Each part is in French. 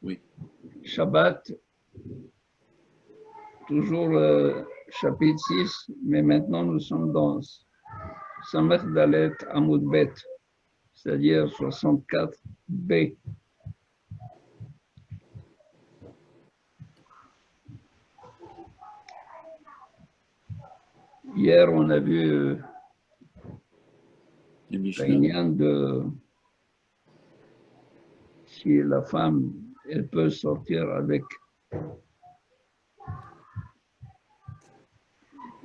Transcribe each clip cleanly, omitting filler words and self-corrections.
Oui. Shabbat, toujours chapitre 6, mais maintenant nous sommes dans Samech Dalet Amoud Bet, c'est-à-dire 64b. Hier, on a vu l'Inyan de si la femme, elle peut sortir avec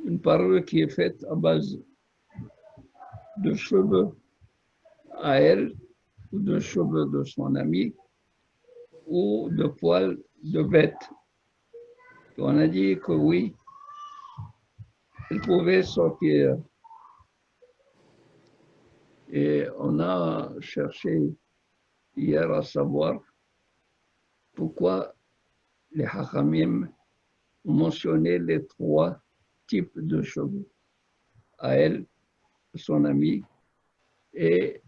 une parure qui est faite à base de cheveux à elle, ou de cheveux de son ami, ou de poils de bête. On a dit que oui, elle pouvait sortir. Et on a cherché hier à savoir pourquoi les Hachamim ont mentionné les 3 types de cheveux, à elle, son ami, et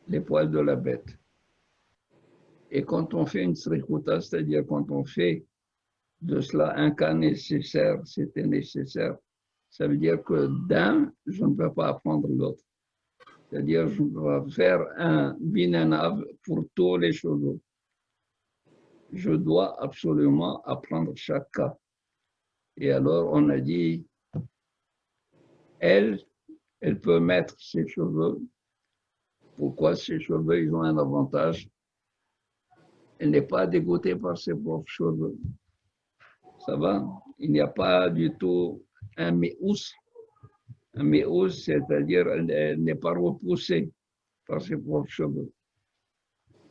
les poils de la bête. Et quand on fait une srichuta, c'est-à-dire quand on fait de cela un cas nécessaire, c'était nécessaire, ça veut dire que d'un, je ne peux pas apprendre l'autre. C'est-à-dire je dois faire un binanav pour tous les cheveux. Je dois absolument apprendre chaque cas. Et alors on a dit, elle peut mettre ses cheveux. Pourquoi ses cheveux, ils ont un avantage? Elle n'est pas dégoûtée par ses propres cheveux. Ça va? Il n'y a pas du tout un méous. Un méous, c'est-à-dire elle n'est pas repoussée par ses propres cheveux.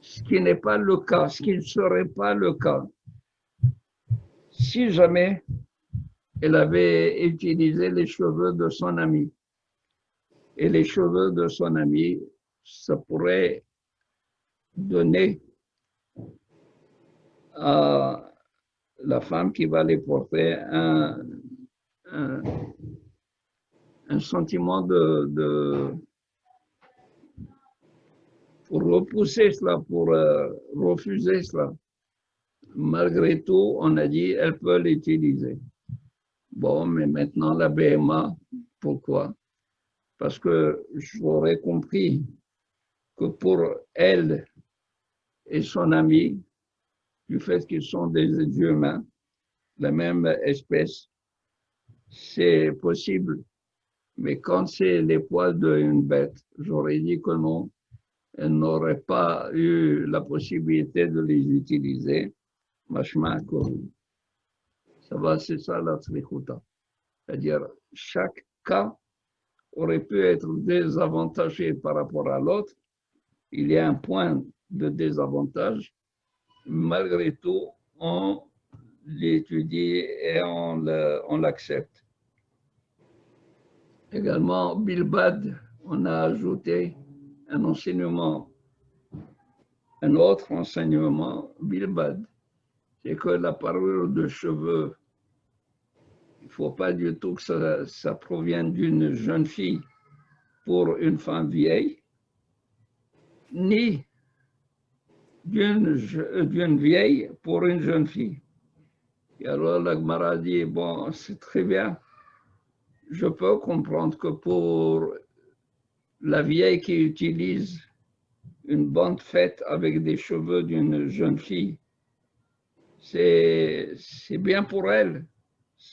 Ce qui n'est pas le cas, ce qui ne serait pas le cas si jamais elle avait utilisé les cheveux de son ami. Et les cheveux de son ami, ça pourrait donner à la femme qui va les porter un sentiment pour repousser cela, pour refuser cela. Malgré tout, on a dit elle peut l'utiliser. Bon, mais maintenant la BMA, pourquoi? Parce que j'aurais compris que pour elle et son ami, du fait qu'ils sont des humains, la même espèce, c'est possible. Mais quand c'est les poils d'une bête, j'aurais dit que non, elle n'aurait pas eu la possibilité de les utiliser. Machma, ça va, c'est ça la tzrichuta. C'est-à-dire, chaque cas aurait pu être désavantagé par rapport à l'autre. Il y a un point de désavantage. Malgré tout, on l'étudie et on l'accepte. Également, Bilbad, on a ajouté un enseignement, un autre enseignement, Bilbad, c'est que la parure de cheveux, il ne faut pas du tout que ça provienne d'une jeune fille pour une femme vieille, ni d'une vieille pour une jeune fille. Et alors la Gemara dit, bon, c'est très bien, je peux comprendre que pour la vieille qui utilise une bande faite avec des cheveux d'une jeune fille, c'est bien pour elle.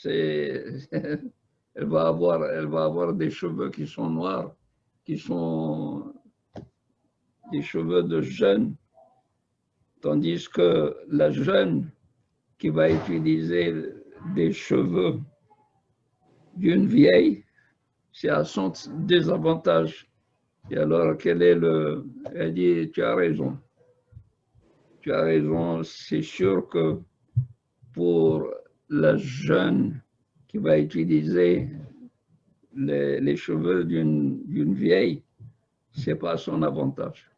Elle va avoir des cheveux qui sont noirs, qui sont des cheveux de jeune, tandis que la jeune qui va utiliser des cheveux d'une vieille, c'est à son désavantage. Et alors, quel est elle dit, tu as raison. Tu as raison, c'est sûr que pour la jeune qui va utiliser les cheveux d'une vieille, ce n'est pas son avantage.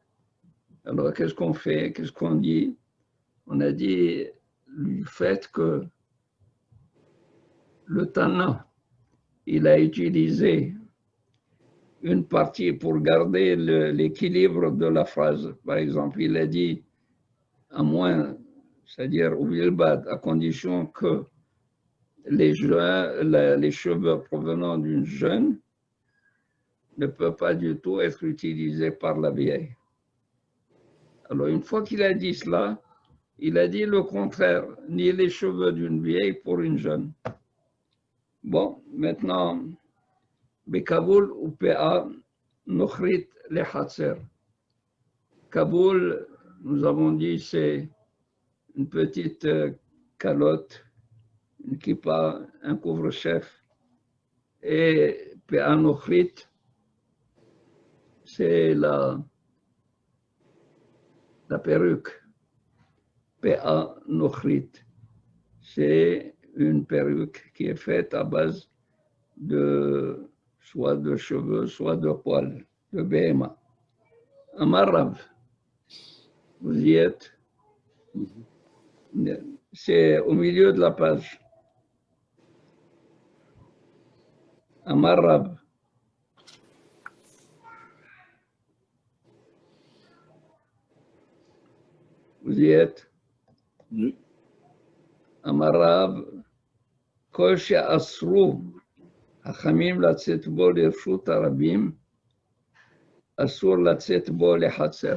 Alors, qu'est-ce qu'on fait? Qu'est-ce qu'on dit? On a dit le fait que le Tana, il a utilisé une partie pour garder l'équilibre de la phrase. Par exemple, il a dit à moins, c'est-à-dire au Bilbad, à condition que les cheveux provenant d'une jeune ne peuvent pas du tout être utilisés par la vieille. Alors, une fois qu'il a dit cela, il a dit le contraire, ni les cheveux d'une vieille pour une jeune. Bon, maintenant, Kaboul ou PA, Nochrit les Hatser. Kaboul, nous avons dit, c'est une petite calotte, une kippa, un couvre-chef. Et PA Nochrit, c'est la perruque. PA Nochrit, c'est une perruque qui est faite à base de soit de cheveux, soit de poils, de BMA. Amarav, vous y êtes? C'est au milieu de la page. Amarab. Vous y êtes? Oui. Amarab, כל שאסרו החכמים לצאת בו לרשות הרבים, אסור לצאת בו לחצר.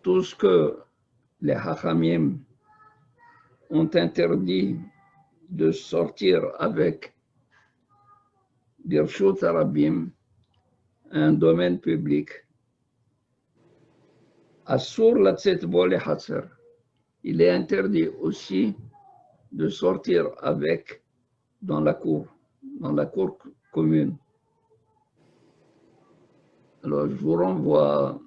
Tout ce que les hachamim ont interdit de sortir avec l'irshut harabim, un domaine public, asur latzet bo lehatzer. Il est interdit aussi de sortir avec dans la cour commune. Alors, je vous renvoie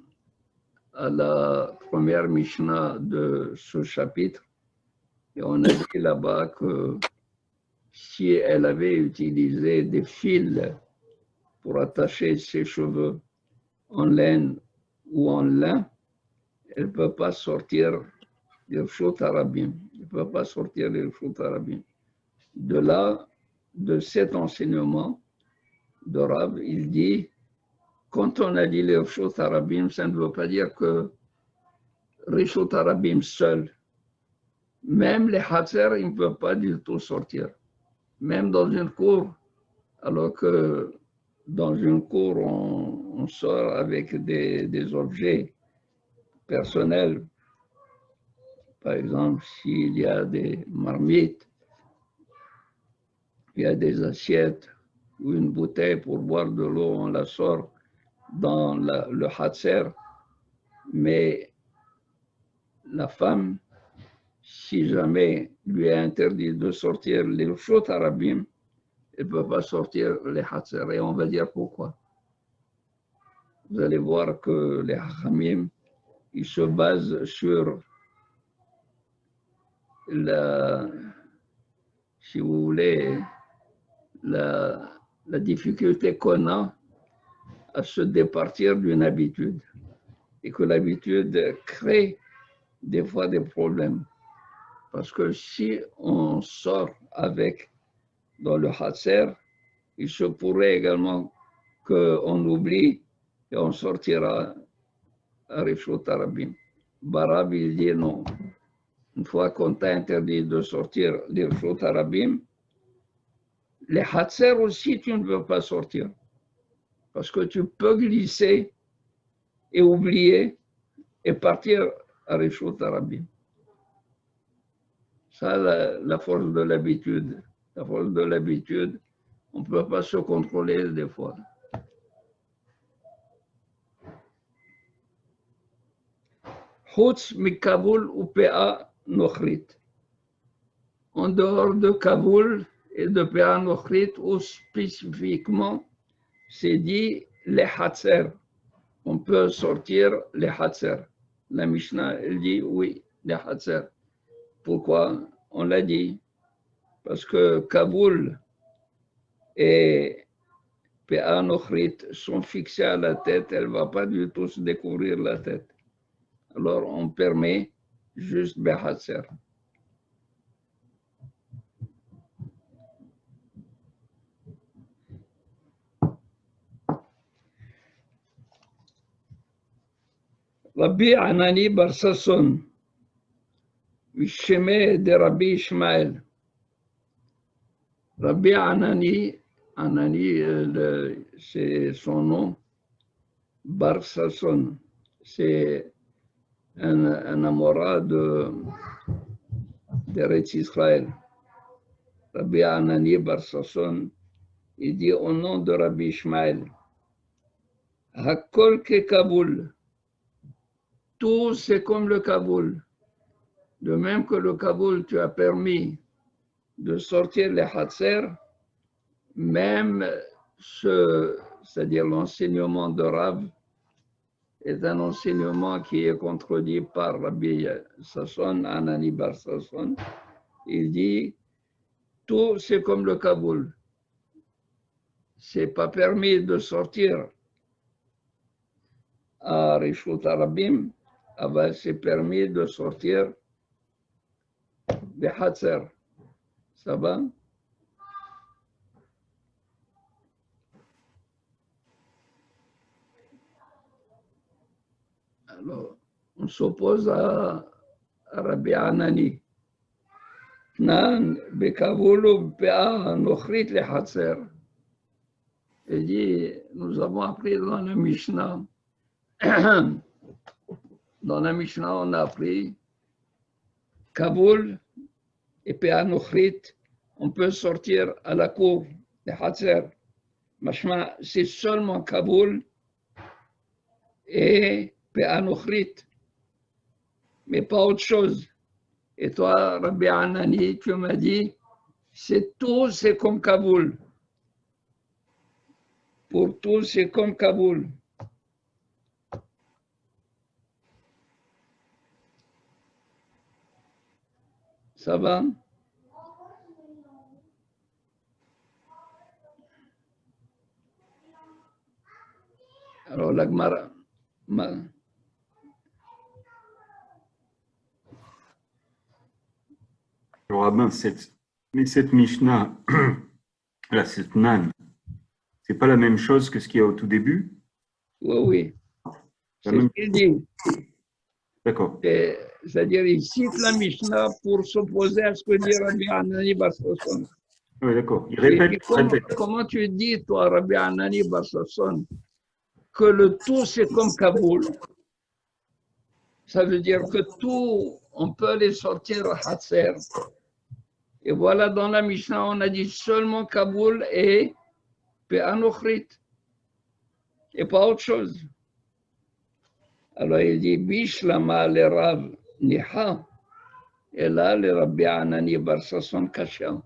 à la première Mishnah de ce chapitre. Et on a dit là-bas que si elle avait utilisé des fils pour attacher ses cheveux en laine ou en lin, elle ne peut pas sortir l'irshut harabim. Elle ne peut pas sortir l'irshut harabim. De là, de cet enseignement de Rav, il dit, quand on a dit l'irshut harabim, ça ne veut pas dire que l'irshut harabim seul. Même les hatzer, ils ne peuvent pas du tout sortir. Même dans une cour, alors que dans une cour, on sort avec des objets personnels. Par exemple, s'il y a des marmites, il y a des assiettes ou une bouteille pour boire de l'eau, on la sort dans le hatser. Mais la femme, si jamais lui est interdit de sortir les chot harabim, elle ne peut pas sortir les hatser. Et on va dire pourquoi. Vous allez voir que les hachamim, ils se basent sur si vous voulez, la difficulté qu'on a à se départir d'une habitude. Et que l'habitude crée des fois des problèmes. Parce que si on sort avec dans le hatser, il se pourrait également qu'on oublie et on sortira à Rishot Arabim. Barab, il dit non. Une fois qu'on t'a interdit de sortir les Rishot Arabim, les hatser aussi, tu ne peux pas sortir. Parce que tu peux glisser et oublier et partir à Rishot Arabim. Ça, la force de l'habitude. La force de l'habitude, on ne peut pas se contrôler des fois. Chutz mi Kaboul ou PA Nochrit. En dehors de Kaboul et de PA Nochrit, ou spécifiquement, c'est dit les Hatser. On peut sortir les Hatser. La Mishnah, elle dit oui, les Hatser. Pourquoi? On l'a dit. Parce que Kaboul et PA Nochrit sont fixés à la tête, elle ne va pas du tout se découvrir la tête. Alors on permet juste Behatser. Rabbi Anani bar Sasson, Shemé de Rabbi Ishmael. Rabbi Anani, c'est son nom, bar Sasson, c'est un amorat d'Eretz Israël. Rabbi Anani bar Sasson, il dit au nom de Rabbi Ishmael, Hakol ke Kaboul, tout c'est comme le Kaboul. De même que le Kaboul, tu as permis de sortir les Hatser, même c'est-à-dire l'enseignement de Rav, est un enseignement qui est contredit par Rabbi Sasson, Anani bar Sasson. Il dit, tout c'est comme le Kaboul. C'est pas permis de sortir à Rishut Arabim, c'est permis de sortir des Hatser. Ça va? Alors, on s'oppose à Rabbi Anani. Nan, Bekavulu, Pea, Nochrit, les Hatser. Il dit, nous avons appris dans la Mishnah, on a appris Kaboul et Pea Nochrit, on peut sortir à la cour des Hatser. Machma, c'est seulement Kaboul et Pea Nochrit, mais pas autre chose. Et toi, Rabbi Anani, tu m'as dit, c'est tout, c'est comme Kaboul. Pour tout, c'est comme Kaboul. Ça va? Alors, la Gemara. Alors, Rabbin, cette Mishnah, là, cette Nan, c'est pas la même chose que ce qu'il y a au tout début? Oui. C'est ce qu'il dit. D'accord. C'est-à-dire, il cite la Mishnah pour s'opposer à ce que dit Rabbi Anani bar Sasson. Oui, d'accord. Il répète. Comment tu dis, toi, Rabbi Anani bar Sasson, que le tout, c'est comme Kaboul? Ça veut dire que tout, on peut les sortir à Hatser. Et voilà, dans la Mishnah, on a dit seulement Kaboul et Pe'anochrit. Et pas autre chose. Alors il dit, Bishlama le Rav Niha. Et là, le Rabbi Anani bar Sasson Kasha.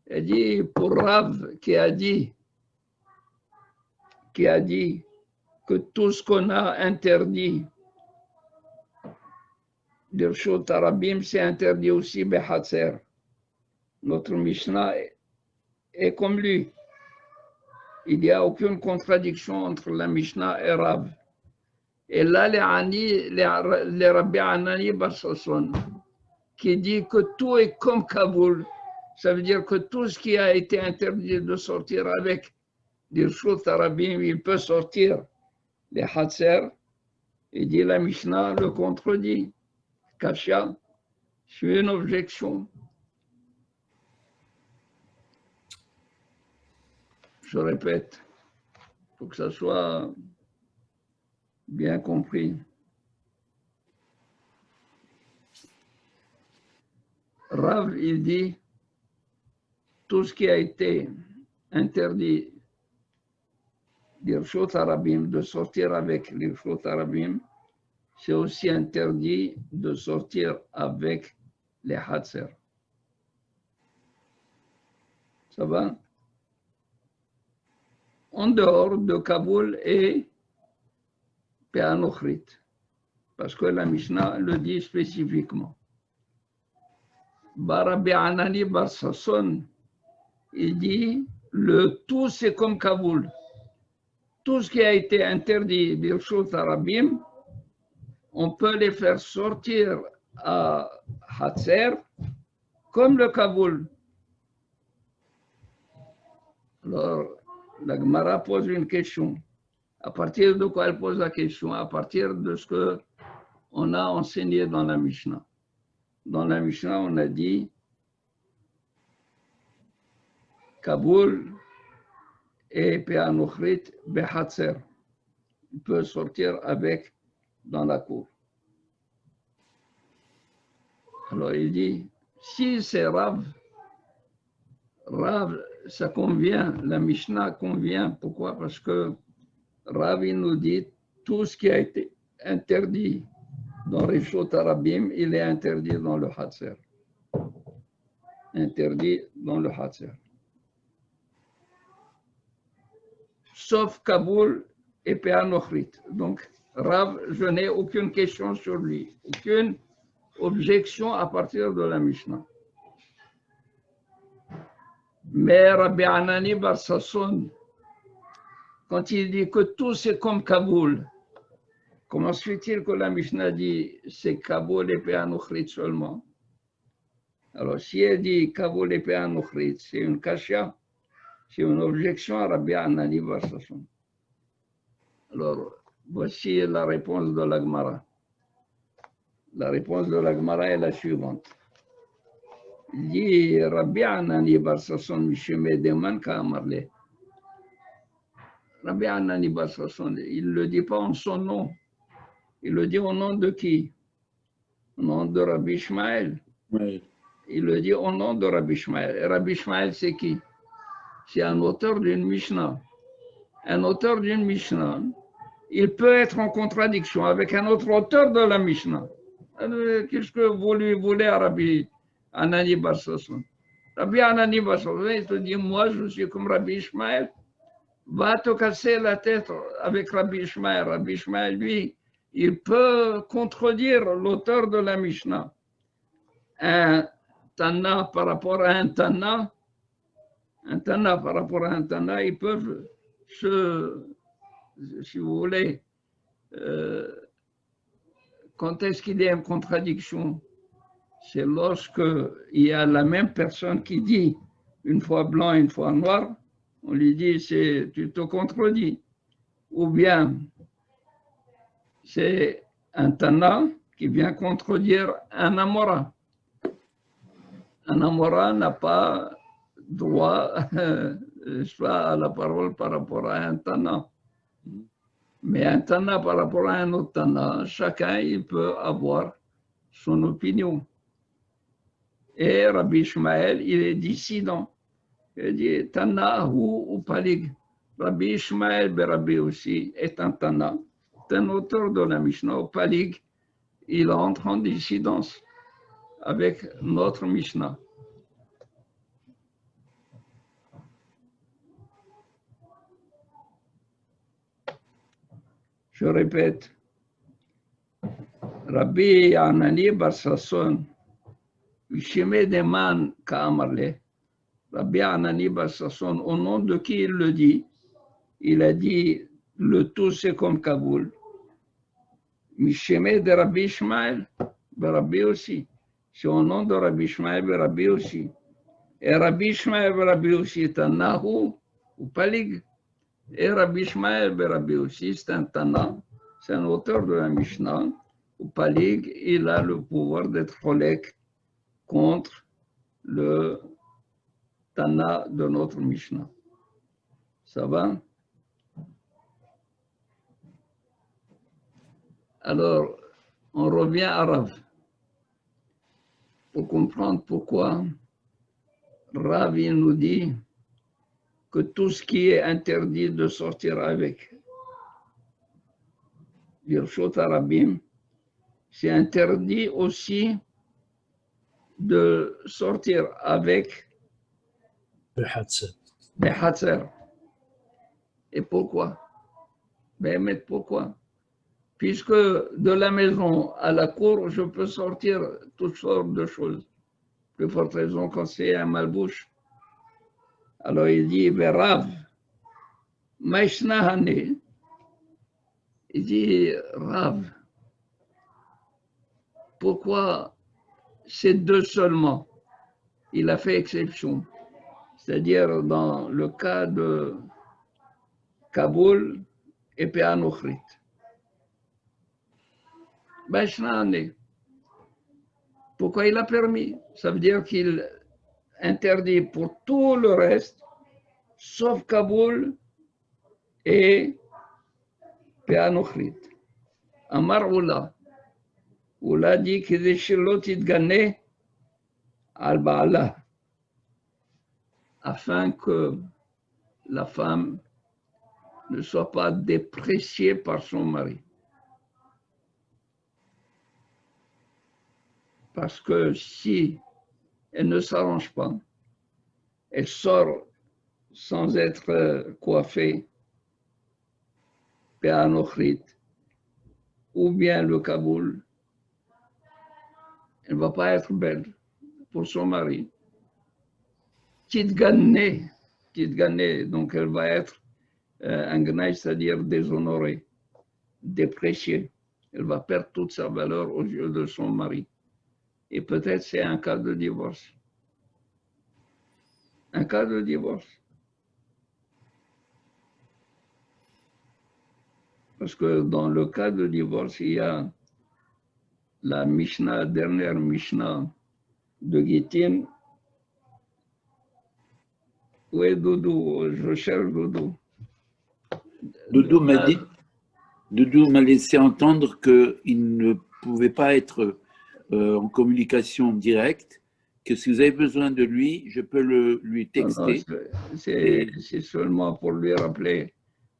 Il dit, pour Rav qui a dit que tout ce qu'on a interdit, d'Irshut Arabim, c'est interdit aussi Behatser. Notre Mishnah est comme lui. Il n'y a aucune contradiction entre la Mishnah et Rav. Et là, les Rabbi Anani bar Sasson, qui dit que tout est comme Kaboul, ça veut dire que tout ce qui a été interdit de sortir avec d'Irshut Arabim, il peut sortir les Hatser. Il dit la Mishnah le contredit. Kasha, c'est une objection. Je répète, pour que ça soit bien compris. Rav, il dit, tout ce qui a été interdit d'Irshut Arabim, de sortir avec l'Irshut Arabim, c'est aussi interdit de sortir avec les Hatser. Ça va? En dehors de Kaboul et Pe'anochrit, parce que la Mishnah le dit spécifiquement. Rabbi Anani bar Sasson, il dit, le tout c'est comme Kaboul. Tout ce qui a été interdit d'Irshut Arabim, on peut les faire sortir à Hatser comme le Kaboul. Alors, la Gemara pose une question. À partir de quoi elle pose la question? À partir de ce qu'on a enseigné dans la Mishnah. Dans la Mishnah, on a dit Kaboul et Pe'anochrit Behatzer. Il peut sortir avec dans la cour. Alors il dit, si c'est Rav, ça convient, la Mishnah convient. Pourquoi? Parce que Rav, il nous dit, tout ce qui a été interdit dans Rishot Arabim, il est interdit dans le Hatzer. Interdit dans le Hatzer. Sauf Kaboul et Pe'anochrit. Donc, Rav, je n'ai aucune question sur lui, aucune objection à partir de la Mishnah. Mais Rabbi Anani Bar Sasson, quand il dit que tout c'est comme Kaboul, comment se fait-il que la Mishnah dit c'est Kaboul et Pe'anochrit seulement? Alors, si elle dit Kaboul et Pe'anochrit, c'est une kasha, c'est une objection à Rabbi Anani Bar Sasson. Alors, voici la réponse de la Gemara. La réponse de la Gemara est la suivante. Il dit Rabbi Anani Bar Sasson Mishime Deman Ka'amarle. Rabbi Anani Bar Sasson, il ne le dit pas en son nom. Il le dit au nom de qui? Au nom de Rabbi Ishmael. Oui. Il le dit au nom de Rabbi Ishmael. Et Rabbi Ishmael, c'est qui? C'est un auteur d'une Mishnah. Un auteur d'une Mishnah, il peut être en contradiction avec un autre auteur de la Mishnah. Qu'est-ce que vous lui voulez à Rabbi Anani Bar Sasson? Rabbi Anani Bar Sasson, il te dit, moi je suis comme Rabbi Ishmael. Va te casser la tête avec Rabbi Ishmael. Rabbi Ishmael, lui, il peut contredire l'auteur de la Mishnah. Un Tana par rapport à un Tana par rapport à un Tana, ils peuvent si vous voulez, quand est-ce qu'il y a une contradiction? C'est lorsque il y a la même personne qui dit une fois blanc, une fois noir, on lui dit tu te contredis. Ou bien c'est un Tana qui vient contredire un Amora. Un Amora n'a pas droit à la parole par rapport à un Tana. Mais un Tana par rapport à un autre Tana, chacun il peut avoir son opinion. Et Rabbi Ishmael, il est dissident. Il dit Tana ou Palig. Rabbi Ishmael Rabbi aussi est un Tana. C'est un auteur de la Mishnah. Palig, il entre en dissidence avec notre Mishnah. Je répète, Rabbi Anani Bar Sasson, Mishime Deman Ka'amarle, Rabbi Anani Bar Sasson, au nom de qui il le dit? Il a dit, le tout c'est comme Kaboul. Mishime de Rabbi Ishmael, Rabbi aussi. C'est au nom de Rabbi Ishmael, Rabbi aussi. Et Rabbi Ishmael, Rabbi aussi est un Nahu ou Palig. Et Rabbi Ishmael Rabbi aussi, c'est un Tana, c'est un auteur de la Mishnah. Ou Palig, il a le pouvoir d'être cholek contre le Tana de notre Mishnah. Ça va? Alors, on revient à Rav pour comprendre pourquoi Rav il nous dit que tout ce qui est interdit de sortir avec Birshot Arabim, c'est interdit aussi de sortir avec Le Hatzer. les Hatzer. Et pourquoi? Mais pourquoi? Puisque de la maison à la cour, je peux sortir toutes sortes de choses. Plus forte raison quand c'est un malbouche. Alors il dit, Rav, Maïshnahane, il dit, Rav, pourquoi ces deux seulement? Il a fait exception. C'est-à-dire dans le cas de Kaboul et Péanochrit. Ben, Shnane. Pourquoi il a permis? Ça veut dire qu'il interdit pour tout le reste, sauf Kaboul et Péanochrit. Amar Oula. Oula dit que des chilotes yitganeh al Baala, afin que la femme ne soit pas dépréciée par son mari. Parce que si elle ne s'arrange pas, elle sort sans être coiffée, Péanochrit, ou bien le Kaboul, elle ne va pas être belle pour son mari. Titgané, donc elle va être un gnaï, c'est-à-dire déshonorée, dépréciée. Elle va perdre toute sa valeur aux yeux de son mari. Et peut-être c'est un cas de divorce. Un cas de divorce. Parce que dans le cas de divorce, il y a la Mishnah, dernière Mishnah de Gittin. Où est Doudou? Je cherche Doudou. Doudou m'a laissé entendre qu'il ne pouvait pas être en communication directe, que si vous avez besoin de lui, je peux lui texter. C'est seulement pour lui rappeler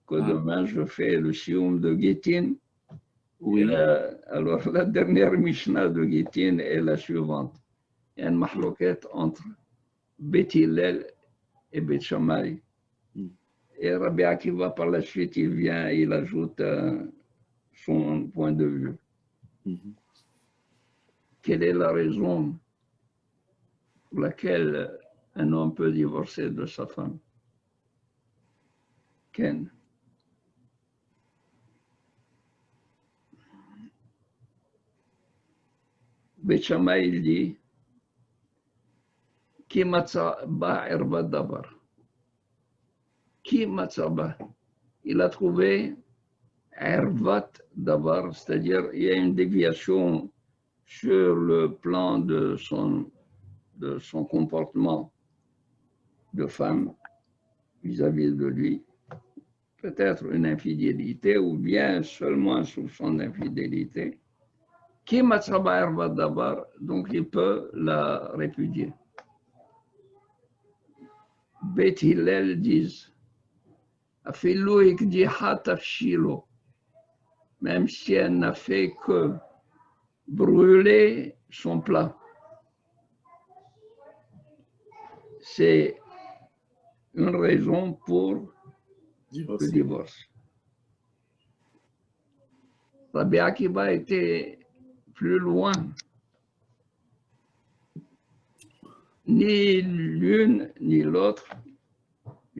que demain je fais le Shioum de Gittin. Oui. Alors la dernière Mishnah de Gittin est la suivante. Il y a une mahloquette entre Beth Hillel et Beth Shammai. Et Rabbi Akiva, par la suite, il ajoute son point de vue. Quelle est la raison pour laquelle un homme peut divorcer de sa femme? Ken? Beth Shammai, il dit Ki matza ba erba davar. Ki matza ba. Il a trouvé ervat davar, c'est-à-dire il y a une déviation sur le plan de son comportement de femme vis-à-vis de lui, peut-être une infidélité ou bien seulement un soupçon d'infidélité, qui matsaba erva dabar, donc il peut la répudier. Beth Hillel disent, Afilu ikdiha tafshilo, même si elle n'a fait que brûler son plat. C'est une raison pour le divorce. Rabbi Akiva était plus loin. Ni l'une ni l'autre,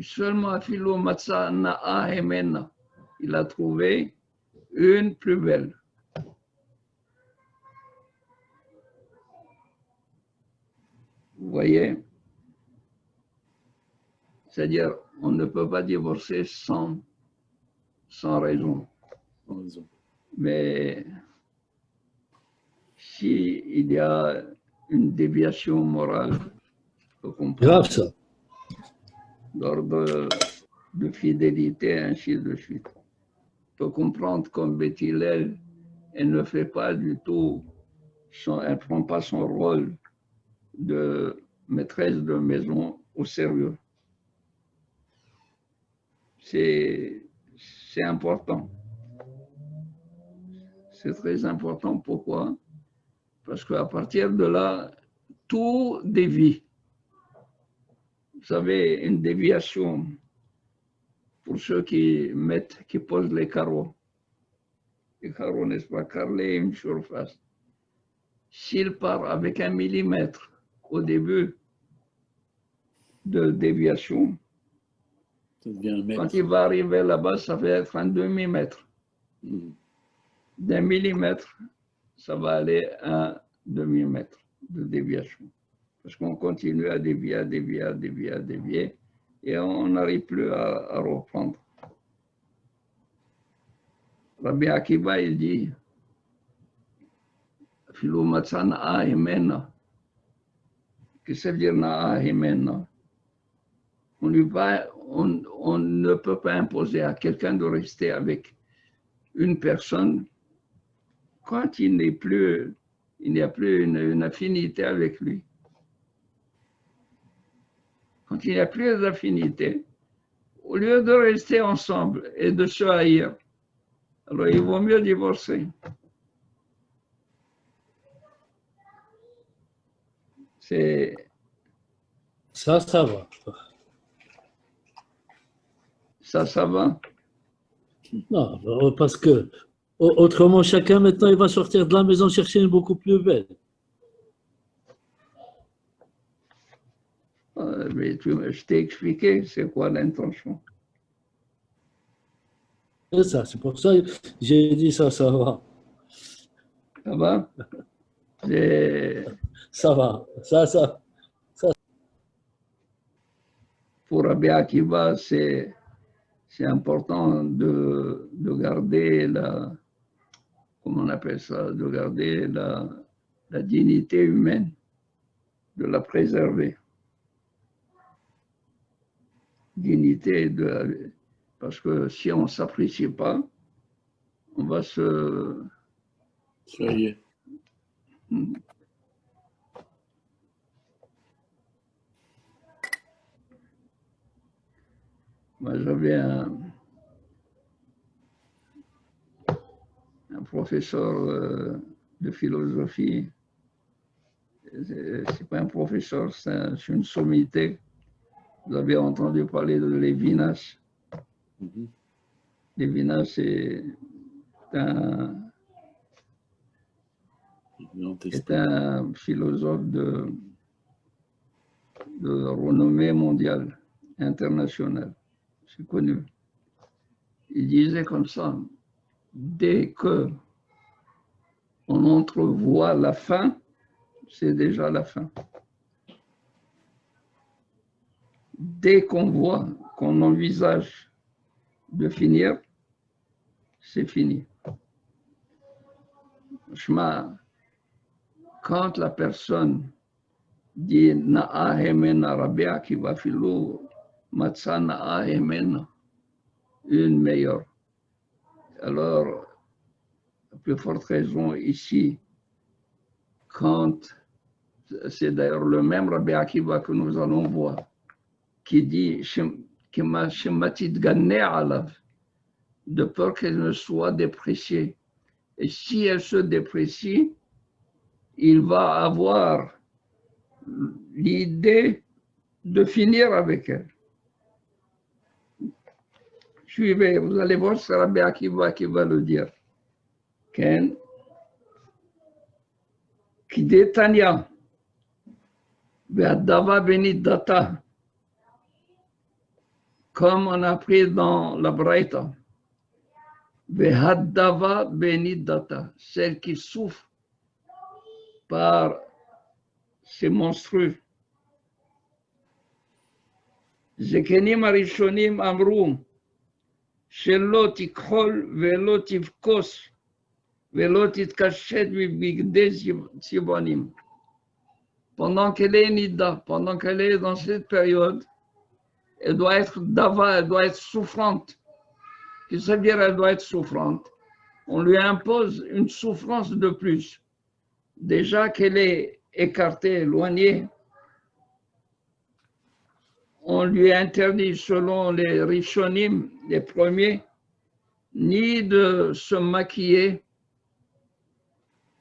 seulement Afilo Matsa Na'a Hemena. Il a trouvé une plus belle. Vous voyez? C'est-à-dire, on ne peut pas divorcer sans raison. Mais s'il y a une déviation morale, Grave ça. D'ordre de fidélité, ainsi de suite. On peut comprendre comme Beth Hillel, elle ne fait pas du tout, elle ne prend pas son rôle de maîtresse de maison au sérieux. C'est important. C'est très important. Pourquoi? Parce qu'à partir de là, tout dévie. Vous savez, une déviation, pour ceux qui posent les carreaux. Les carreaux, n'est-ce pas, carreler une surface. S'il part avec 1 millimètre au début de déviation, quand il va arriver là-bas, ça va être un demi-mètre. D'1 millimètre, ça va aller à 1 demi-mètre de déviation. Parce qu'on continue à dévier, et on n'arrive plus à reprendre. Rabbi Akiva, il dit, Filou Matzah Na'a Himena. Qu'est-ce que ça veut dire Na'a Himena? On ne peut pas imposer à quelqu'un de rester avec une personne quand il n'y a plus une affinité avec lui. Quand il n'y a plus d'affinité, au lieu de rester ensemble et de se haïr, alors il vaut mieux divorcer. Ça va. Ça va. Non, parce que autrement, chacun maintenant, il va sortir de la maison chercher une beaucoup plus belle. Mais je t'ai expliqué c'est quoi l'intention. C'est ça, c'est pour ça que j'ai dit ça va. Ça va? Ça va, ça. Pour Rabbi Akiva, c'est important de garder comment on appelle ça, de garder la dignité humaine, de la préserver. Dignité, parce que si on ne s'apprécie pas, on va se... Ça y est. Moi, j'avais un professeur de philosophie. C'est pas un professeur, c'est une sommité. Vous avez entendu parler de Lévinas. Lévinas, c'est un philosophe de renommée mondiale, internationale. C'est connu. Il disait comme ça, dès que on entrevoit la fin, c'est déjà la fin. Dès qu'on envisage de finir, c'est fini. Quand la personne dit Na'a Hemena Rabbi Akiva Filou Matzah Na'a Hemena, une meilleure. Alors, à plus forte raison ici, quand c'est d'ailleurs le même Rabbi Akiva que nous allons voir, qui dit de peur qu'elle ne soit dépréciée. Et si elle se déprécie, il va avoir l'idée de finir avec elle. Suivez, vous allez voir, c'est Rabbi Akiva qui va le dire. Ken, qui dit Tanya, Ve'adava benidata, comme on a appris dans la Braïta, Ve'haddava benidata, celle qui souffre par ces monstrueux. Zekenim arishonim amru, shelo tikhol velo tivkos, velo titkashet vibigde sibonim. Pendant qu'elle est nida, pendant qu'elle est dans cette période, elle doit être dava, elle doit être souffrante. Qu'est-ce que ça veut dire elle doit être souffrante? On lui impose une souffrance de plus. Déjà qu'elle est écartée, éloignée, on lui interdit, selon les Rishonim, les premiers, ni de se maquiller,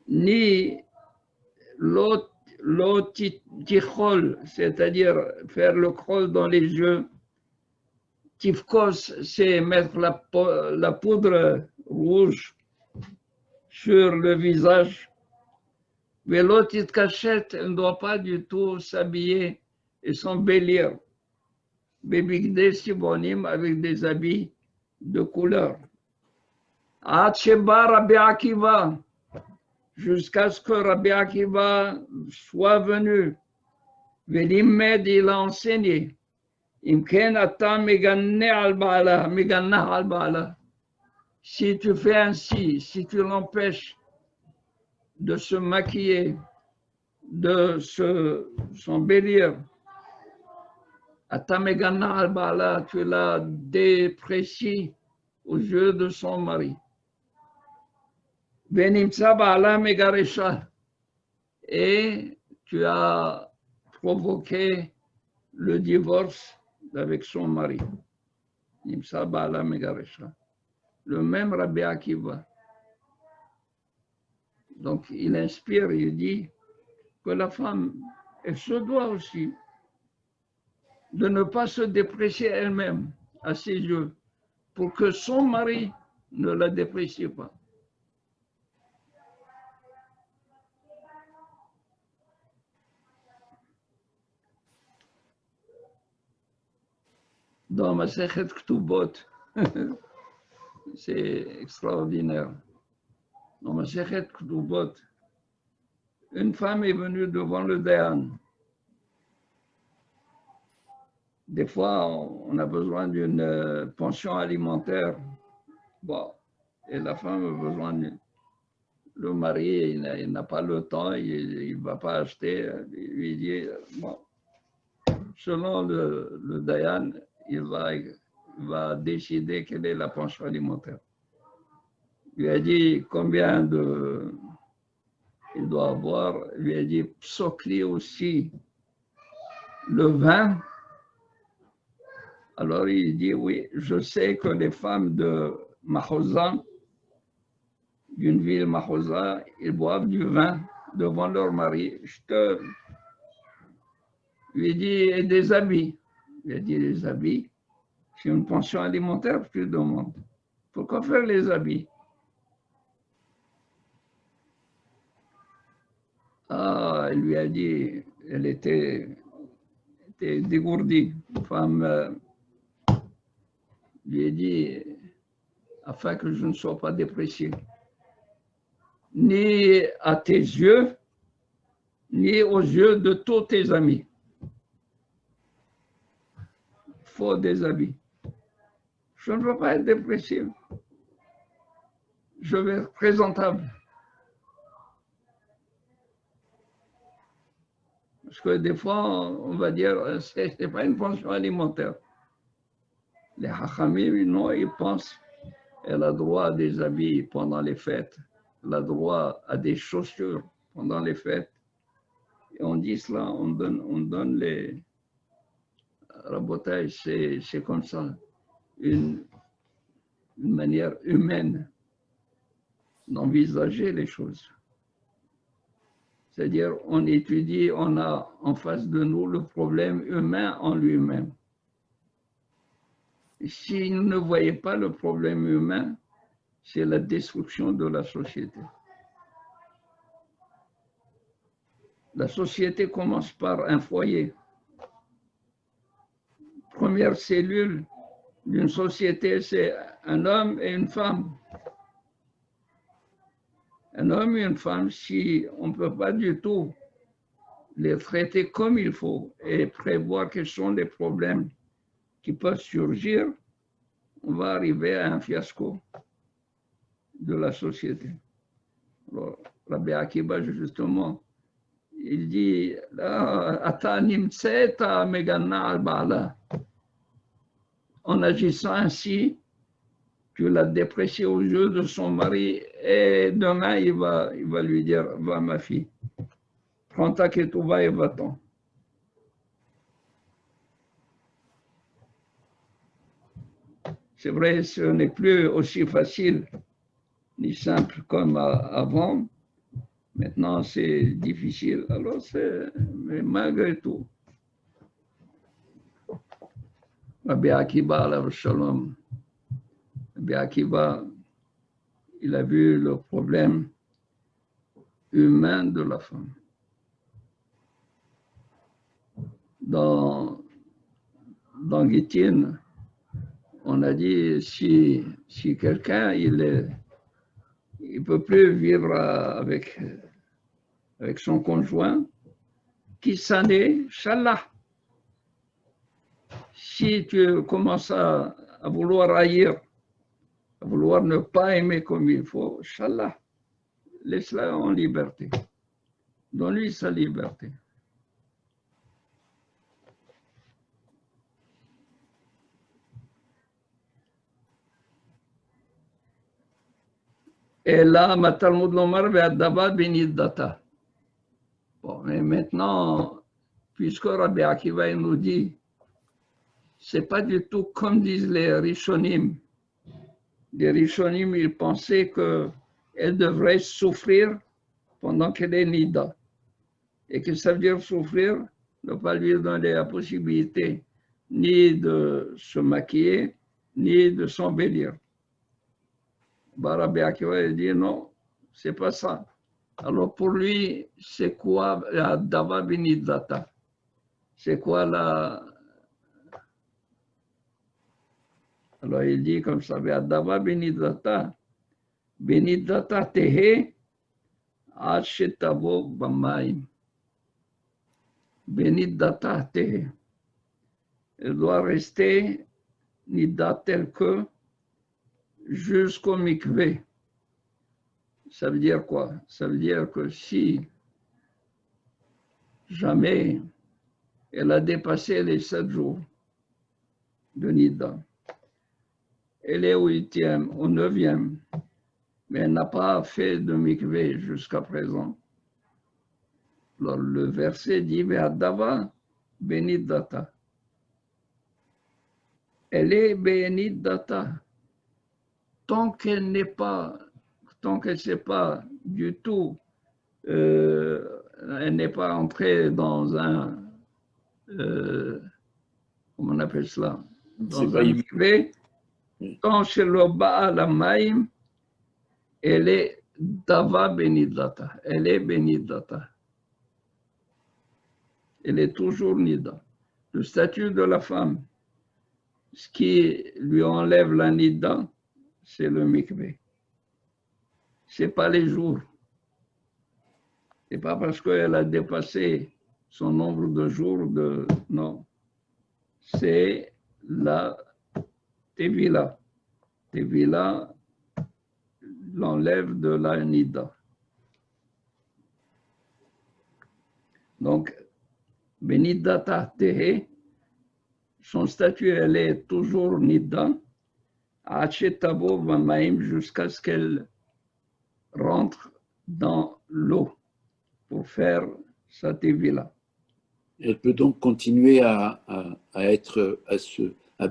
ni l'otichol, c'est-à-dire faire le krol dans les yeux. Tifkos, c'est mettre la poudre rouge sur le visage. Mais l'autre cachette ne doit pas du tout s'habiller et s'embellir. Bébigdé sibonim avec des habits de couleur. Acheba Rabbi Akiva, jusqu'à ce que Rabbi Akiva soit venu. Velimed, il a enseigné. Imken ata meganna al ba'ala. Si tu fais ainsi, si tu l'empêches de se maquiller, de s'embellir, Atamegana al-Bala, tu la déprécies aux yeux de son mari. Venimtsa Bala Megaresha, et tu as provoqué le divorce avec son mari. Nimsa Bala Megaresha. Le même Rabbi Akiva. Donc il inspire, il dit que la femme, elle se doit aussi de ne pas se déprécier elle-même à ses yeux pour que son mari ne la déprécie pas. Dans Masechet Ktubot, c'est extraordinaire. Dans Masechet Ktubot, une femme est venue devant le Dayan. Des fois, on a besoin d'une pension alimentaire. Bon, et la femme a besoin le mari, il n'a pas le temps, il ne va pas acheter. Il lui dit, bon, selon le Dayan, il va décider quelle est la pension alimentaire. Il lui a dit combien il doit avoir. Il lui a dit psokli aussi le vin. Alors il dit oui, je sais que les femmes de Mahosa, d'une ville Mahosa, ils boivent du vin devant leur mari. Je lui ai dit et des habits. Il a dit les habits. C'est une pension alimentaire que tu demandes. Pourquoi faire les habits? Ah, elle lui a dit, elle était dégourdie. Une femme lui a dit, afin que je ne sois pas déprécié, ni à tes yeux, ni aux yeux de tous tes amis. Faut des habits. Je ne veux pas être déprécié. Je vais être présentable. Parce que des fois, on va dire, ce n'est pas une pension alimentaire. Les hachamim, non, ils pensent, elle a droit à des habits pendant les fêtes, elle a droit à des chaussures pendant les fêtes. Et on dit cela, on donne les rabotages, c'est comme ça, une manière humaine d'envisager les choses. C'est-à-dire, on étudie, on a en face de nous le problème humain en lui-même. S'il ne voyait pas le problème humain, c'est la destruction de la société. La société commence par un foyer. Première cellule d'une société, c'est un homme et une femme. Un homme et une femme, si on ne peut pas du tout les traiter comme il faut et prévoir quels sont les problèmes qui peuvent surgir, on va arriver à un fiasco de la société. Alors, Rabbi Akiba, justement, il dit, en agissant ainsi, tu l'as déprécié aux yeux de son mari et demain, il va lui dire, va ma fille, prends ta ketouba et va-t'en. C'est vrai, ce n'est plus aussi facile ni simple comme avant. Maintenant, c'est difficile. Alors, mais malgré tout, Rabbi Akiba, alav shalom, Rabbi Akiba, il a vu le problème humain de la femme. Dans Gittin, on a dit si quelqu'un il peut plus vivre avec son conjoint, qui s'en est, Shallah. Si tu commences à vouloir haïr vouloir ne pas aimer comme il faut, Inch'Allah, laisse-la en liberté. Donne-lui sa liberté. Et là, Matalmud Lomar ve'adaba beniddata. Bon, mais maintenant, puisque Rabbi Akiva nous dit, c'est pas du tout comme disent les Rishonim. Les Rishonim, ils pensaient qu'elle devrait souffrir pendant qu'elle est nida. Et que ça veut dire souffrir, ne pas lui donner la possibilité ni de se maquiller, ni de s'embellir. Rabbi Akiva dit non, c'est pas ça. Alors pour lui, c'est quoi la dava beniddata? C'est quoi la... Alors il dit comme ça, dava beniddata tehe achetavo bamaim. Beniddata tehe. Elle doit rester nida tel que jusqu'au mikvé. Ça veut dire quoi? Ça veut dire que si jamais elle a dépassé les 7 jours de nida, elle est au 8e, au 9e, mais elle n'a pas fait de mikvé jusqu'à présent. Alors le verset dit Ve'adava beniddata. Elle est beniddata. Tant qu'elle n'est pas, tant qu'elle ne sait pas du tout, elle n'est pas entrée dans un, comment on appelle cela, dans un mikvé, tant chez le Baal Amaim, elle est dava beniddata, elle est beniddata. Elle est toujours nida. Le statut de la femme, ce qui lui enlève la nida, c'est le mikvé. C'est pas les jours. C'est pas parce qu'elle a dépassé son nombre de jours de... Non. C'est la tevila. Tevila l'enlève de la nida. Donc, beniddata tehe, son statut, elle est toujours nida, achetavo vamaim, jusqu'à ce qu'elle rentre dans l'eau pour faire sa tevila. Elle peut donc continuer à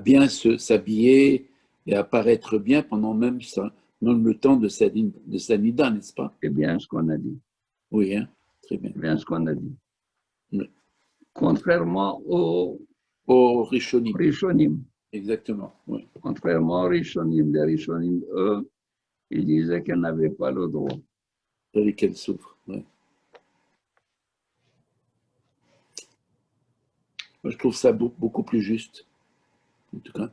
bien s'habiller et à paraître bien pendant même le temps de sa nida, n'est-ce pas? C'est bien ce qu'on a dit. Oui, hein? Très bien. C'est bien ce qu'on a dit. Oui. Contrairement aux Rishonim. Rishonim. Exactement, oui. Contrairement aux Rishonim. Les Rishonim, eux, ils disaient qu'elle n'avait pas le droit. Avec qu'elle souffre, oui. Moi, je trouve ça beaucoup plus juste, en tout cas.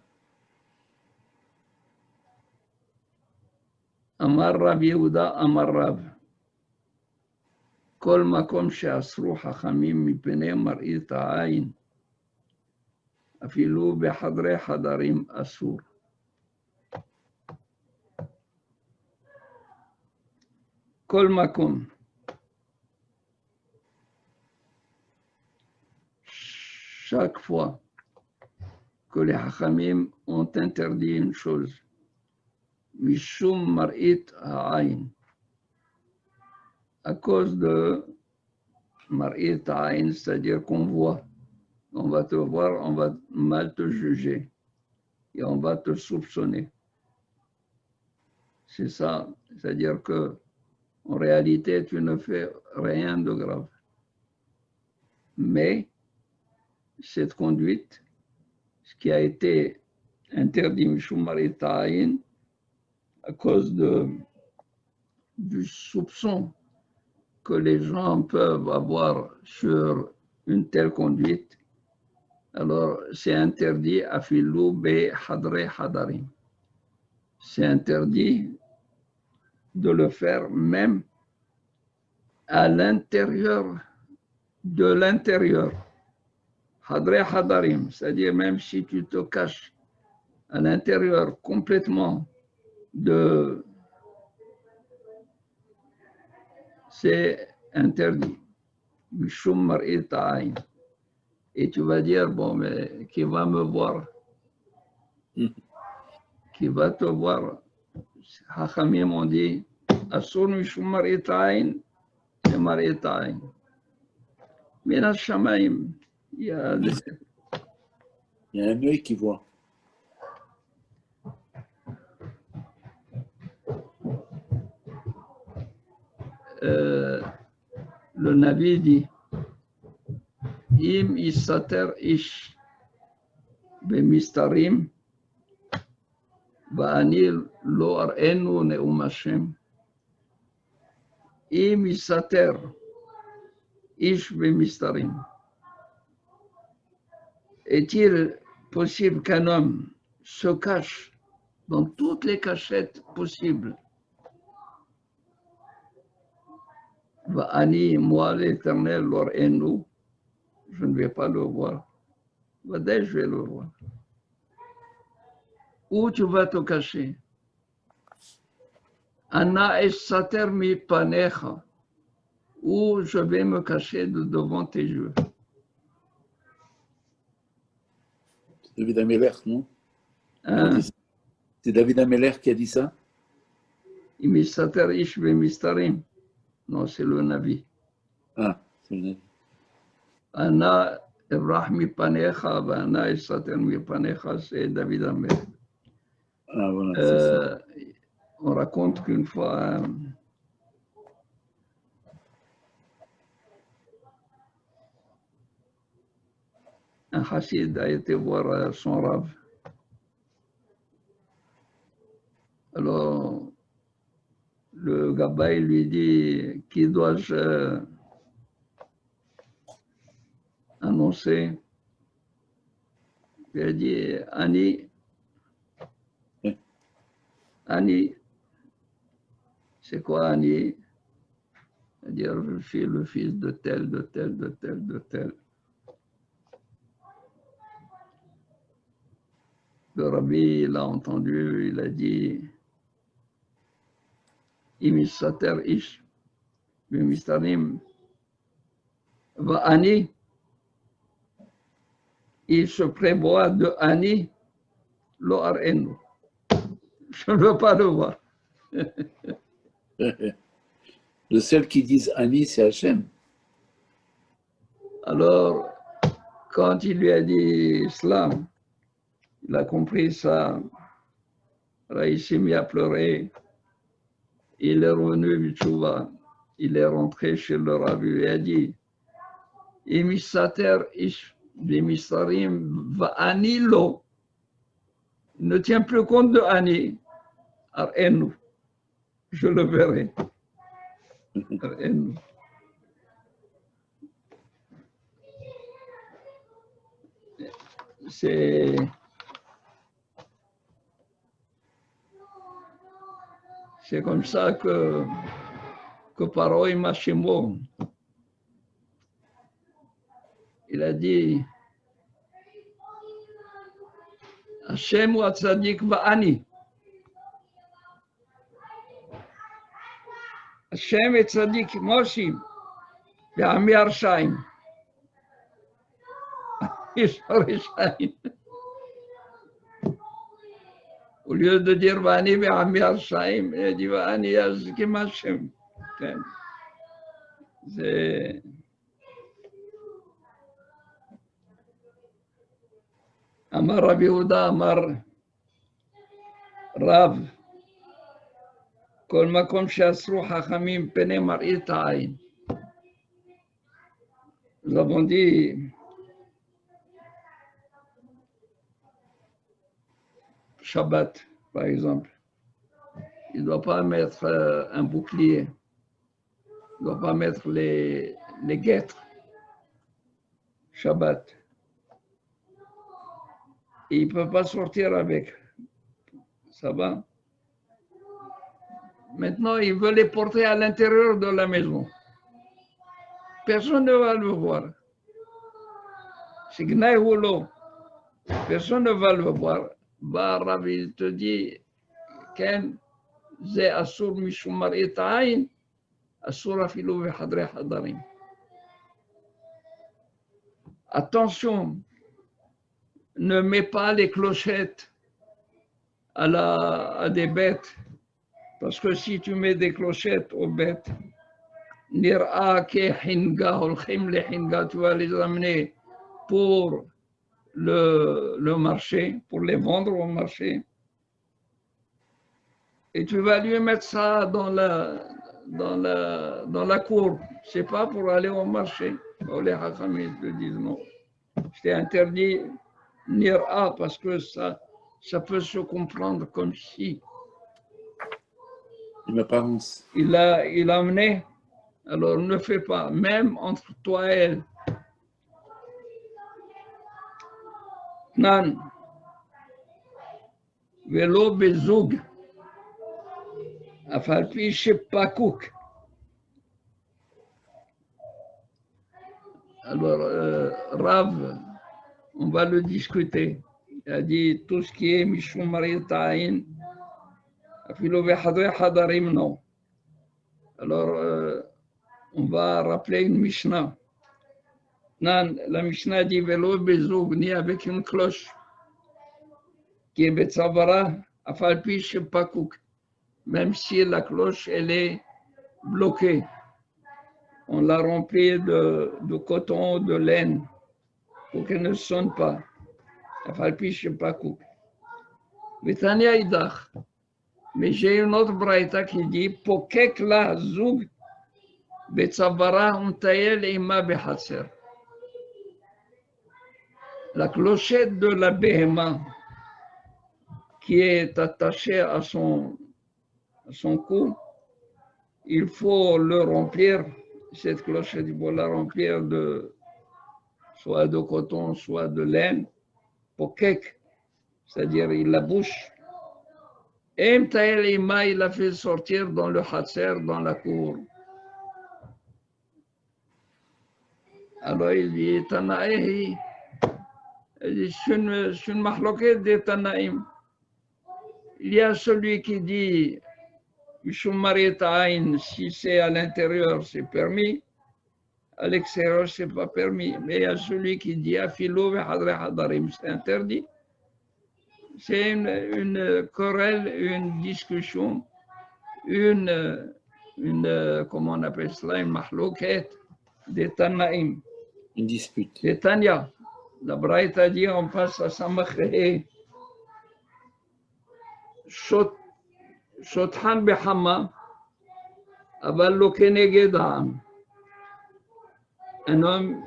Amar Rav Yehuda, Amar Rav. Kol makom she'asru hachamim mipnei mar'it ha'ayin. Afilu behadrei hadarim asur. Kol makom. Chaque fois que les hachamim ont interdit une chose, Mishum mar'it ha'ayin, à cause de mar'it ha'ayin, c'est-à-dire qu'on voit, on va te voir, on va mal te juger et on va te soupçonner. C'est ça, c'est-à-dire que en réalité, tu ne fais rien de grave. Mais cette conduite, ce qui a été interdit Mishum mar'it ha'ayin, à cause du soupçon que les gens peuvent avoir sur une telle conduite, alors c'est interdit afilu be hadre hadarim. C'est interdit de le faire même à l'intérieur de l'intérieur. Hadre hadarim, c'est-à-dire même si tu te caches à l'intérieur complètement c'est interdit. Et tu vas dire, bon, mais qui va me voir? Qui va te voir? Hachamim ont dit, Asur mishum mar'it ayn, c'est mar'it ayn. Mina shamayim, il y a un œil qui voit. Le Nabi dit, Im isater ish bemistarim va'ani lo ar'enu ne'um Hashem. Im isater ish bemistarim. Est-il possible qu'un homme se cache dans toutes les cachettes possibles? Va'ani, moi l'Éternel, l'or'enu, je ne vais pas le voir. Vadai, je vais le voir. Où tu vas te cacher? Ana esater mi panecha. Où je vais me cacher devant tes yeux. C'est David Ameller, non? Hein? C'est David Ameller qui a dit ça? Imisater ish bemistarim. Non, c'est le Nabi. Ah, c'est le Nabi. Ana evrach mi panecha, va'ana esater mi panecha, c'est David Ameller. Ah, voilà, c'est ça. On raconte qu'une fois, un chassid a été voir son rav. Alors, le gabbai lui dit, qui dois-je annoncer? Il a dit, Annie. Annie. C'est quoi Annie? C'est-à-dire, je suis le fils de tel, de tel, de tel, de tel. Le rabbi l'a entendu, il a dit, Imisater ish, bimistarim, va Ani. Il se prévoit de Ani, lo ar'enu. Je ne veux pas le voir. Le seul qui dise Ani, c'est Hachem. Alors, quand il lui a dit Islam, il a compris ça. Alors, il s'est mis à pleurer. Il est revenu Bichouva. Il est rentré chez le rabbi et a dit Imisater ish bimisarim va Ani lo. Il ne tient plus compte de Ani. Ar'enu. Je le verrai. Ar'enu. C'est comme ça que Paro Mashimo, il a dit Hashem wa tzadik va'ani. Hashem et tzadik moshim ve'ami arshaim. Au lieu de dire Vani ve'ami arshaim, il dit Vani azkim Hashem. C'est Amar Rabbi Yehuda, Amar Rav, Kol makom she'asru chachamim penei mar'it ha'ayn. Nous avons dit Shabbat, par exemple. Il ne doit pas mettre un bouclier. Il ne doit pas mettre les guêtres. Shabbat. Et il ne peut pas sortir avec. Ça va? Maintenant, il veut les porter à l'intérieur de la maison. Personne ne va le voir. C'est Gnaï Holo. Personne ne va le voir. Bah, Rav, il te dit, Ken, זה אסור משום מראית עין, אסור אפילו בחדרי חדרים. Attention, ne mets pas les clochettes à des bêtes, parce que si tu mets des clochettes aux bêtes, nira ke hinga, holchim le hinga, tu vas les amener pour le marché, pour les vendre au marché, et tu vas lui mettre ça dans la cour. C'est pas pour aller au marché. Oh, les hachamim te disent non. Je t'ai interdit nira parce que ça peut se comprendre comme si Une apparence. il a amené. Alors ne fais pas, même entre toi et elle. Nan velo bezoug afalpi shepakouk. Alors, Rav, on va le discuter. Il a dit tout ce qui est Mishum Maritain, Afilo Vehadre Hadarim, non. Alors, on va rappeler une Mishnah. Non, la Mishnah dit Velo Bezoug, ni avec une cloche, qui est Betsavara, Afalpi Shepakouk. Même si la cloche, elle est bloquée. On l'a remplie de coton, de laine, pour qu'elle ne sonne pas. Mais j'ai une autre braïta qui dit Pokek la zoug betzavara untayel ima behatser. La clochette de la béhéma qui est attachée à son cou, il faut le remplir. Cette clochette, il faut la remplir soit de coton, soit de laine, pokek, c'est-à-dire il la bouche. Et il l'a fait sortir dans le hatser, dans la cour. Alors il dit, Tanaïhi, c'est une mahloquette de Tanaïm. Il y a celui qui dit, si c'est à l'intérieur, c'est permis. À l'extérieur, ce n'est pas permis. Mais il y a celui qui dit Afilo Hadre Hadarim, c'est interdit. C'est une querelle, une discussion, comment on appelle cela, une mahlouket des Tanaïm. Une dispute. C'est Tanya. La Braïta dit on passe à Samaché. Shothan Behama, Aval lo keneged ha'am. Un homme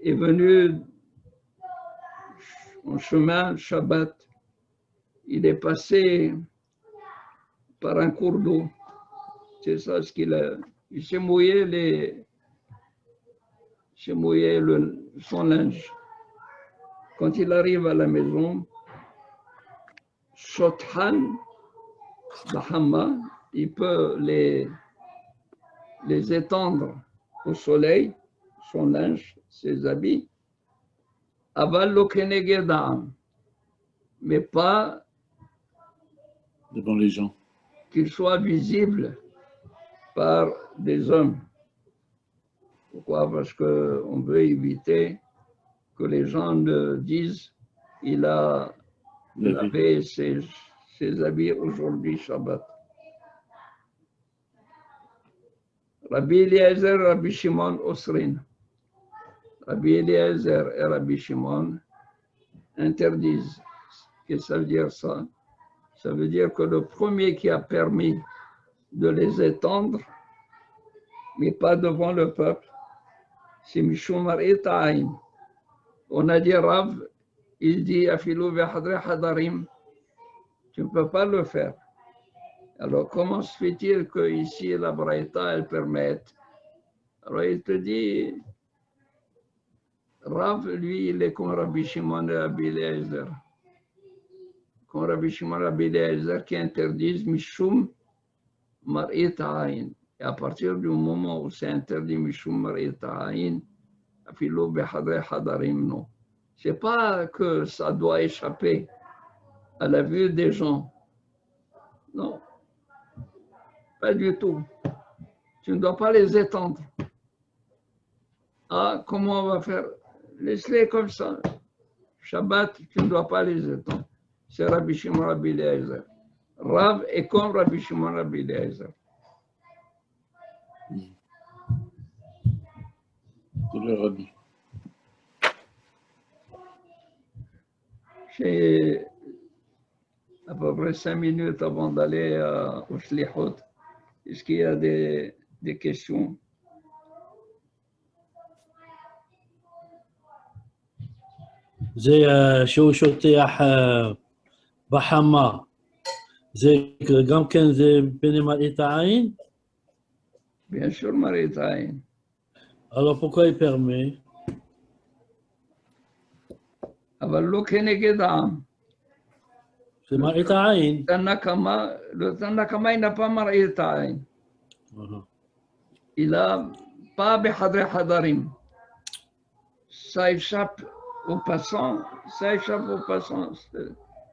est venu en chemin, Shabbat. Il est passé par un cours d'eau. C'est ça ce qu'il a. Il s'est mouillé son linge. Quand il arrive à la maison, Shothan Bahama, il peut les étendre au soleil, son linge, ses habits, aval lo kenegedam, mais pas devant les gens. Qu'il soit visible par des hommes. Pourquoi? Parce qu'on veut éviter que les gens ne disent il a lavé ses habits aujourd'hui Shabbat. Rabbi Eliezer, Rabbi Shimon Osrin. Rabbi Eliezer et Rabbi Shimon interdisent. Qu'est-ce que ça veut dire ça? Ça veut dire que le premier qui a permis de les étendre, mais pas devant le peuple, c'est Mishum Marit Aïn. On a dit Rav, il dit Afilou Vehadre Hadarim, tu ne peux pas le faire. Alors, comment se fait-il qu'ici, la Braïta, elle permette? Alors, il te dit, Rav, lui, il est comme Rabbi Shimon et Rabbi Eliezer. Comme Rabbi Shimon et Rabbi Eliezer qui interdisent Mishum Marit Aïn. Et à partir du moment où c'est interdit Mishum Marit Aïn, Afilou Behadre Hadarim, non. C'est pas que ça doit échapper à la vue des gens. Non. Pas du tout. Tu ne dois pas les étendre. Ah, comment on va faire? Laisse-les comme ça. Shabbat, tu ne dois pas les étendre. C'est Rabbi Shimon Rabbi Eliezer. Rav est comme Rabbi Shimon Rabbi Eliezer. C'est le Rabbi. J'ai à peu près 5 minutes avant d'aller au Shlichut. Est-ce qu'il y a des questions? זה שהוא שוטח בחמה, זה גם כן זה מפני מראית העין? Bien sûr, Marie Taïn. Alors pourquoi il permet? אבל לא כנגד העם. C'est מראית העין. Le Tanakama, il n'a pas מראית העין. Il a pas בחדרי חדרים. Ça échappe aux passants,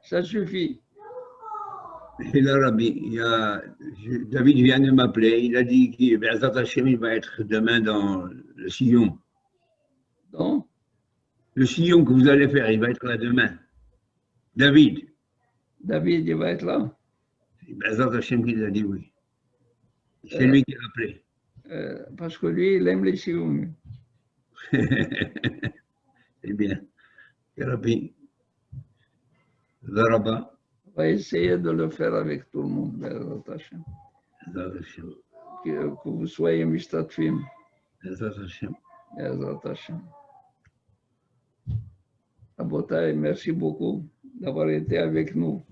ça suffit. Et là, Rabbi, David vient de m'appeler, il a dit qu'il va être demain dans le sillon. Donc, le sillon que vous allez faire, il va être là demain. David, il va être là. Bezat Hashem qui l'a dit oui. C'est lui qui l'a appelé. Parce que lui, il aime les sillons. C'est bien. Rabbi, Zaraba. On va essayer de le faire avec tout le monde, Bezat Hashem. Que vous soyez mistatfim. Bezat Hashem. Bezat Hashem. Abotai, merci beaucoup d'avoir été avec nous.